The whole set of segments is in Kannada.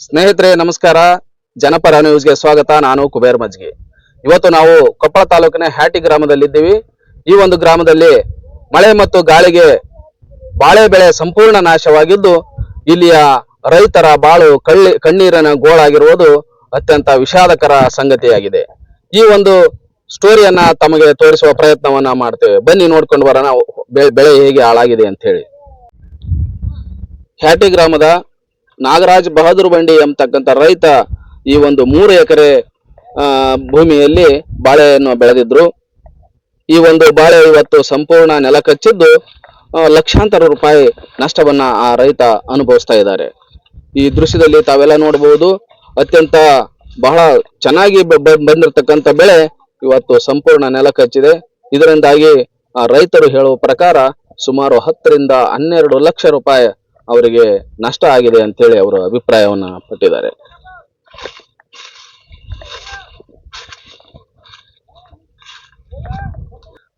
ಸ್ನೇಹಿತರೆ ನಮಸ್ಕಾರ. ಜನಪರ ನ್ಯೂಸ್ಗೆ ಸ್ವಾಗತ. ನಾನು ಕುಬೇರ್ ಮಜ್ಗಿ. ಇವತ್ತು ನಾವು ಕೊಪ್ಪಳ ತಾಲೂಕಿನ ಹ್ಯಾಟಿ ಗ್ರಾಮದಲ್ಲಿದ್ದೀವಿ. ಈ ಒಂದು ಗ್ರಾಮದಲ್ಲಿ ಮಳೆ ಮತ್ತು ಗಾಳಿಗೆ ಬಾಳೆ ಬೆಳೆ ಸಂಪೂರ್ಣ ನಾಶವಾಗಿದ್ದು ಇಲ್ಲಿಯ ರೈತರ ಬಾಳು ಕಣ್ಣೀರಿನ ಗೋಳಾಗಿರುವುದು ಅತ್ಯಂತ ವಿಷಾದಕರ ಸಂಗತಿಯಾಗಿದೆ. ಈ ಒಂದು ಸ್ಟೋರಿಯನ್ನ ತಮಗೆ ತೋರಿಸುವ ಪ್ರಯತ್ನವನ್ನ ಮಾಡ್ತೇವೆ. ಬನ್ನಿ ನೋಡ್ಕೊಂಡು ಬರೋಣ ಬೆಳೆ ಹೇಗೆ ಹಾಳಾಗಿದೆ ಅಂತ ಹೇಳಿ. ಹ್ಯಾಟಿ ಗ್ರಾಮದ ನಾಗರಾಜ್ ಬಹದ್ದೂರ್ ಬಂಡಿ ಎಂಬತಕ್ಕಂಥ ರೈತ ಈ ಒಂದು 3 ಎಕರೆ ಭೂಮಿಯಲ್ಲಿ ಬಾಳೆಯನ್ನು ಬೆಳೆದಿದ್ರು. ಈ ಒಂದು ಬಾಳೆ ಇವತ್ತು ಸಂಪೂರ್ಣ ನೆಲ ಕಚ್ಚಿದ್ದು ಲಕ್ಷಾಂತರ ರೂಪಾಯಿ ನಷ್ಟವನ್ನ ಆ ರೈತ ಅನುಭವಿಸ್ತಾ ಇದ್ದಾರೆ. ಈ ದೃಶ್ಯದಲ್ಲಿ ತಾವೆಲ್ಲ ನೋಡಬಹುದು. ಅತ್ಯಂತ ಬಹಳ ಚೆನ್ನಾಗಿ ಬಂದಿರತಕ್ಕಂಥ ಬೆಳೆ ಇವತ್ತು ಸಂಪೂರ್ಣ ನೆಲ ಕಚ್ಚಿದೆ. ಇದರಿಂದಾಗಿ ಆ ರೈತರು ಹೇಳುವ ಪ್ರಕಾರ ಸುಮಾರು 10 ರಿಂದ 12 ಲಕ್ಷ ರೂಪಾಯಿ ಅವರಿಗೆ ನಷ್ಟ ಆಗಿದೆ ಅಂತೇಳಿ ಅವರು ಅಭಿಪ್ರಾಯವನ್ನ ಪಟ್ಟಿದ್ದಾರೆ.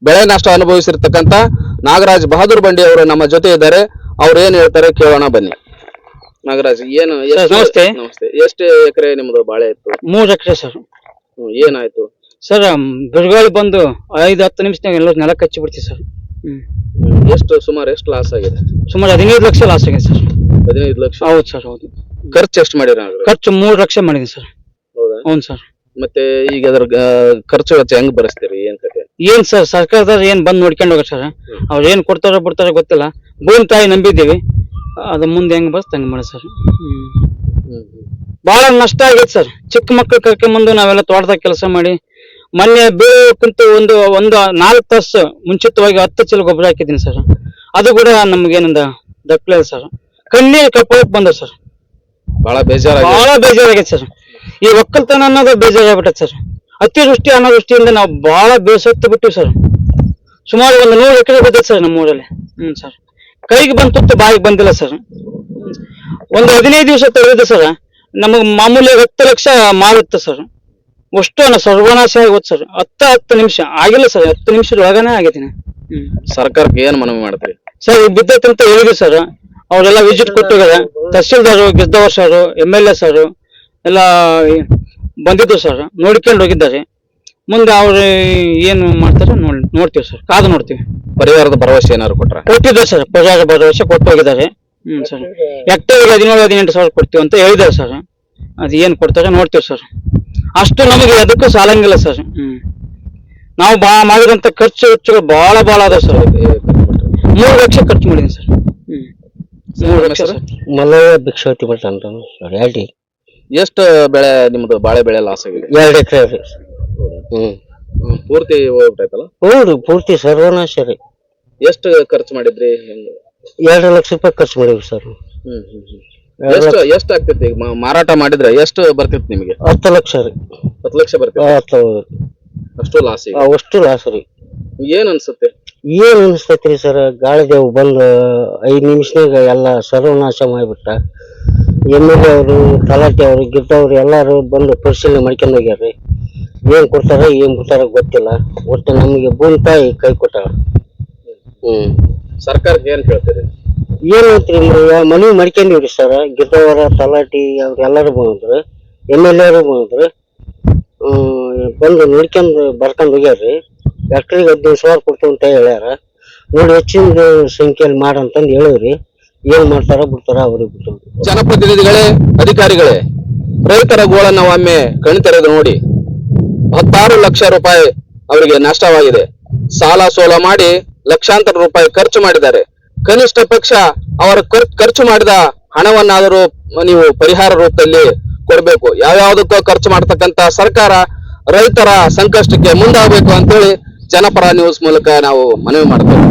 ಬೆಳೆ ನಷ್ಟ ಅನುಭವಿಸಿರ್ತಕ್ಕಂಥ ನಾಗರಾಜ್ ಬಹದ್ದೂರ್ ಬಂಡಿ ಅವರು ನಮ್ಮ ಜೊತೆ ಇದ್ದಾರೆ. ಅವ್ರು ಏನ್ ಹೇಳ್ತಾರೆ ಕೇಳೋಣ ಬನ್ನಿ. ನಾಗರಾಜ್, ಏನು ನಮಸ್ತೆ. ನಮಸ್ತೆ. ಎಷ್ಟು ಎಕರೆ ನಿಮ್ದು ಬಾಳೆ ಇತ್ತು? 3 ಎಕರೆ ಸರ್. ಏನಾಯ್ತು ಸರ್? ಬಿರುಗಾಳಿ ಬಂದು 5-10 ನಿಮಿಷನಾಗ ಎಲ್ಲ ನೆಲ ಕಚ್ಚಿ ಬಿಡ್ತೀವಿ ಸರ್. ಸುಮಾರು ಎಷ್ಟು ಲಾಸ್ ಆಗಿದೆ? ಸುಮಾರು 15 ಲಕ್ಷ ಲಾಸ್ ಆಗಿದೆ ಸರ್. 15 ಲಕ್ಷ? ಹೌದು ಸರ್, ಹೌದು. ಖರ್ಚು ಎಷ್ಟು ಮಾಡಿರ? ಖರ್ಚು 3 ಲಕ್ಷ ಮಾಡಿದೀನಿ ಸರ್. ಹೌದಾ? ಹೌದು ಸರ್. ಮತ್ತೆ ಈಗ ಅದ್ರ ಖರ್ಚು ವೆಚ್ಚ ಹೆಂಗ್ ಭರಿಸ್ತೀರಿ? ಏನ್ ಕತೆ? ಏನ್ ಸರ್, ಸರ್ಕಾರದವ್ರು ಏನ್ ಬಂದ್ ನೋಡ್ಕೊಂಡು ಹೋಗ ಸರ್. ಅವ್ರು ಏನ್ ಕೊಡ್ತಾರೋ ಬಿಡ್ತಾರೋ ಗೊತ್ತಿಲ್ಲ. ಭೂಮಿ ತಾಯಿ ನಂಬಿದ್ದೀವಿ, ಅದು ಮುಂದೆ ಹೆಂಗ್ ಬಸ್ ಹಂಗ್ ಮಾಡಿ ಸರ್. ಬಹಳ ನಷ್ಟ ಆಗೈತೆ ಸರ್. ಚಿಕ್ಕ ಮಕ್ಳು ಕರ್ಕೊಂಬಂದು ನಾವೆಲ್ಲ ತೋಟದಾಗ ಕೆಲಸ ಮಾಡಿ ಮೊನ್ನೆ ಬೀಳಕ್ಕಿಂತ ಒಂದು 4 ತಾಸು ಮುಂಚಿತವಾಗಿ 10 ಚೀಲ ಗೊಬ್ಬರ ಹಾಕಿದ್ದೀನಿ ಸರ್. ಅದು ಕೂಡ ನಮ್ಗೇನಿಂದ ದಕ್ಕಲಿಲ್ಲ ಸರ್. ಕಣ್ಣೀರು ಕಪ್ಪಳಕ್ ಬಂದ ಸರ್. ಬಹಳ ಬೇಜಾರಾಗೈತೆ ಸರ್. ಈ ಒಕ್ಕಲ್ತನ ಅನ್ನೋದು ಬೇಜಾರಾಗ್ಬಿಟ್ಟೈತೆ ಸರ್. ಅತಿವೃಷ್ಟಿ ಅನಾವೃಷ್ಟಿಯಿಂದ ನಾವು ಬಹಳ ಬೇಸತ್ತು ಬಿಟ್ಟಿವಿ ಸರ್. ಸುಮಾರು ಒಂದು 100 ಎಕರೆ ಬಿದ್ದೈತೆ ಸರ್ ನಮ್ಮ ಊರಲ್ಲಿ. ಸರ್, ಕೈಗೆ ಬಂತು ಬಾಯಿಗೆ ಬಂದಿಲ್ಲ ಸರ್. ಒಂದು 15 ದಿವಸ ತೆಗೆದಿದೆ ಸರ್. ನಮಗ್ ಮಾಮೂಲಿ 10 ಲಕ್ಷ ಮಾರುತ್ತೆ ಸರ್. ಅಷ್ಟು ಸರ್ವನಾಶ ಆಗೋದು ಸರ್. 10 ನಿಮಿಷ ಆಗಿಲ್ಲ ಸರ್. 10 ನಿಮಿಷದೊಳಗನೆ ಆಗೈತೀನಿ. ಸರ್ಕಾರಕ್ಕೆ ಏನ್ ಮನವಿ ಮಾಡ್ತೀರಿ ಸರ್? ಈಗ ಬಿದ್ದೈತೆ ಅಂತ ಹೇಳಿದ್ವಿ ಸರ್. ಅವರೆಲ್ಲ ವಿಸಿಟ್ ಕೊಟ್ಟಿದ್ದಾರೆ. ತಹಸೀಲ್ದಾರು, ಗೆದ್ದವ ಸರ್, MLA ಸರ್ ಎಲ್ಲ ಬಂದಿದ್ದು ಸರ್. ನೋಡ್ಕೊಂಡು ಹೋಗಿದ್ದಾರೆ. ಮುಂದೆ ಅವ್ರು ಏನು ಮಾಡ್ತಾರೆ ನೋಡ್ತೀವಿ ಸರ್. ಕಾದು ನೋಡ್ತೀವಿ. ಪರಿವಾರದ ಭರವಸೆ ಏನಾದ್ರು ಕೊಟ್ಟಿದ್ದಾರೆ ಸರ್. ಪರಿವಾರ ಭರವಸೆ ಕೊಟ್ಟು ಹೋಗಿದ್ದಾರೆ. ಸರ್, ಹೆಕ್ಟೇರ್ಗೆ 17-18 ಸಾವಿರ ಕೊಡ್ತೀವಿ ಅಂತ ಹೇಳಿದ್ದಾರೆ ಸರ್. ಅದು ಏನ್ ಕೊಡ್ತಾರೆ ನೋಡ್ತೀವಿ ಸರ್. ಅಷ್ಟು ನಮಗೆ ಅದಕ್ಕೂ ಸಾಲಂಗಿಲ್ಲ ಸರ್. ನಾವು ಮಾಡಿದಂತ ಖರ್ಚು ವೆಚ್ಚಗಳು ಬಹಳ ಅದ ಸರ್. 3 ಲಕ್ಷ ಖರ್ಚು ಮಾಡಿದೀನಿ ಸರ್. 3 ಲಕ್ಷ ಸರ್. ಮಲ್ಲಯ್ಯ ಭಿಕ್ಷಾವತಿ ಮಠ ಅಂತ ಹ್ಯಾಟಿ. ಎಷ್ಟು ಬೆಳೆ ನಿಮ್ದು ಬಾಳೆ ಬೆಳೆ ಲಾಸ್ ಆಗಿದೆ? 2 ಎಕರೆ. ಪೂರ್ತಿ ಹೋಗ್ಬಿಟ್ಟೈತಲ್ಲ? ಹೌದು, ಪೂರ್ತಿ ಸರ್ವನಾಶ ರೀ. ಎಷ್ಟು ಖರ್ಚು ಮಾಡಿದ್ರಿ? 2 ಲಕ್ಷ ರೂಪಾಯಿ ಖರ್ಚು ಮಾಡಿವಿ ಸರ್. ಎಷ್ಟು ಆಗ್ತೈತಿ ಈಗ ಮಾರಾಟ ಮಾಡಿದ್ರೆ? ಎಷ್ಟು ಬರ್ತಿತ್ತು ನಿಮಗೆ? 10 ಲಕ್ಷ ರೀ. 10 ಲಕ್ಷ ಬರ್ತಿತ್ತು. ಅಷ್ಟು ಲಾಸ್? ಅಷ್ಟು ಲಾಸ್ ರೀ. ಏನ್ ಅನ್ಸುತ್ತೆ? ಏನ್ ಅನಿಸ್ತೈತ್ರಿ ಸರ್? ಗಾಳಿದೇವ್ ಬಂದು 5 ನಿಮಿಷನಾಗ ಎಲ್ಲ ಸರ್ವನಾಶ ಮಾಡಿಬಿಟ್ಟ. MLA ಅವರು, ತಲಾಟೆ ಅವರು, ಗಿದ್ದವ್ರು ಎಲ್ಲಾರು ಬಂದು ಪರಿಶೀಲನೆ ಮಾಡ್ಕೊಂಡು ಹೋಗ್ಯಾರ್ರಿ. ಏನ್ ಕೊಡ್ತಾರ ಏನ್ ಬಿಡ್ತಾರ ಗೊತ್ತಿಲ್ಲ. ಒಟ್ಟು ನಮಗೆ ಭೂಮಿ ತಾಯಿ ಕೈ ಕೊಟ್ಟಾರ. ಸರ್ಕಾರಕ್ಕೆ ಏನ್ ಹೇಳ್ತೀರಿ? ಏನ್ ಐತ್ರಿ, ಮನವಿ ಮಾಡ್ಕೊಂಡಿವ್ರಿ ಸರ್. ಗಿದ್ದವರ, ತಲಾಟಿ ಅವ್ರು ಎಲ್ಲಾರು ಬಂದ್ರು, MLA ಅವರು ಬಂದ್ರು. ಬಂದು ನೋಡ್ಕೊಂಡ್ ಬರ್ಕೊಂಡ್ ಹೋಗ್ಯಾರ್ರಿ. ಹೆಕ್ಟರ್ಗೆ 15 ಸಾವಿರ ಕೊಡ್ತೀವಿ ಅಂತ ಹೇಳ್ಯಾರ. ನೋಡಿ ಹೆಚ್ಚಿನ ಸಂಖ್ಯೆಯಲ್ಲಿ ಮಾಡಂತಂದು ಹೇಳಿವ್ರಿ. ಏನ್ ಮಾಡ್ತಾರ ಬಿಡ್ತಾರ ಅವ್ರಿಗೆ ಬಿಟ್ಟು. ಜನಪ್ರತಿನಿಧಿಗಳೇ, ಅಧಿಕಾರಿಗಳೇ, ರೈತರ ಗೋಳನ್ನ ಒಮ್ಮೆ ಕಣ್ತೆರೆದು ನೋಡಿ. 16 ಲಕ್ಷ ರೂಪಾಯಿ ಅವರಿಗೆ ನಷ್ಟವಾಗಿದೆ. ಸಾಲ ಸೋಲ ಮಾಡಿ ಲಕ್ಷಾಂತರ ರೂಪಾಯಿ ಖರ್ಚು ಮಾಡಿದ್ದಾರೆ. ಕನಿಷ್ಠ ಪಕ್ಷ ಅವರ ಖರ್ಚು ಮಾಡಿದ ಹಣವನ್ನಾದರೂ ನೀವು ಪರಿಹಾರ ರೂಪದಲ್ಲಿ ಕೊಡಬೇಕು. ಯಾವ್ಯಾವುದಕ್ಕೋ ಖರ್ಚು ಮಾಡತಕ್ಕಂತ ಸರ್ಕಾರ ರೈತರ ಸಂಕಷ್ಟಕ್ಕೆ ಮುಂದಾಗಬೇಕು ಅಂತೇಳಿ ಜನಪರ ನ್ಯೂಸ್ ಮೂಲಕ ನಾವು ಮನವಿ ಮಾಡ್ತೇವೆ.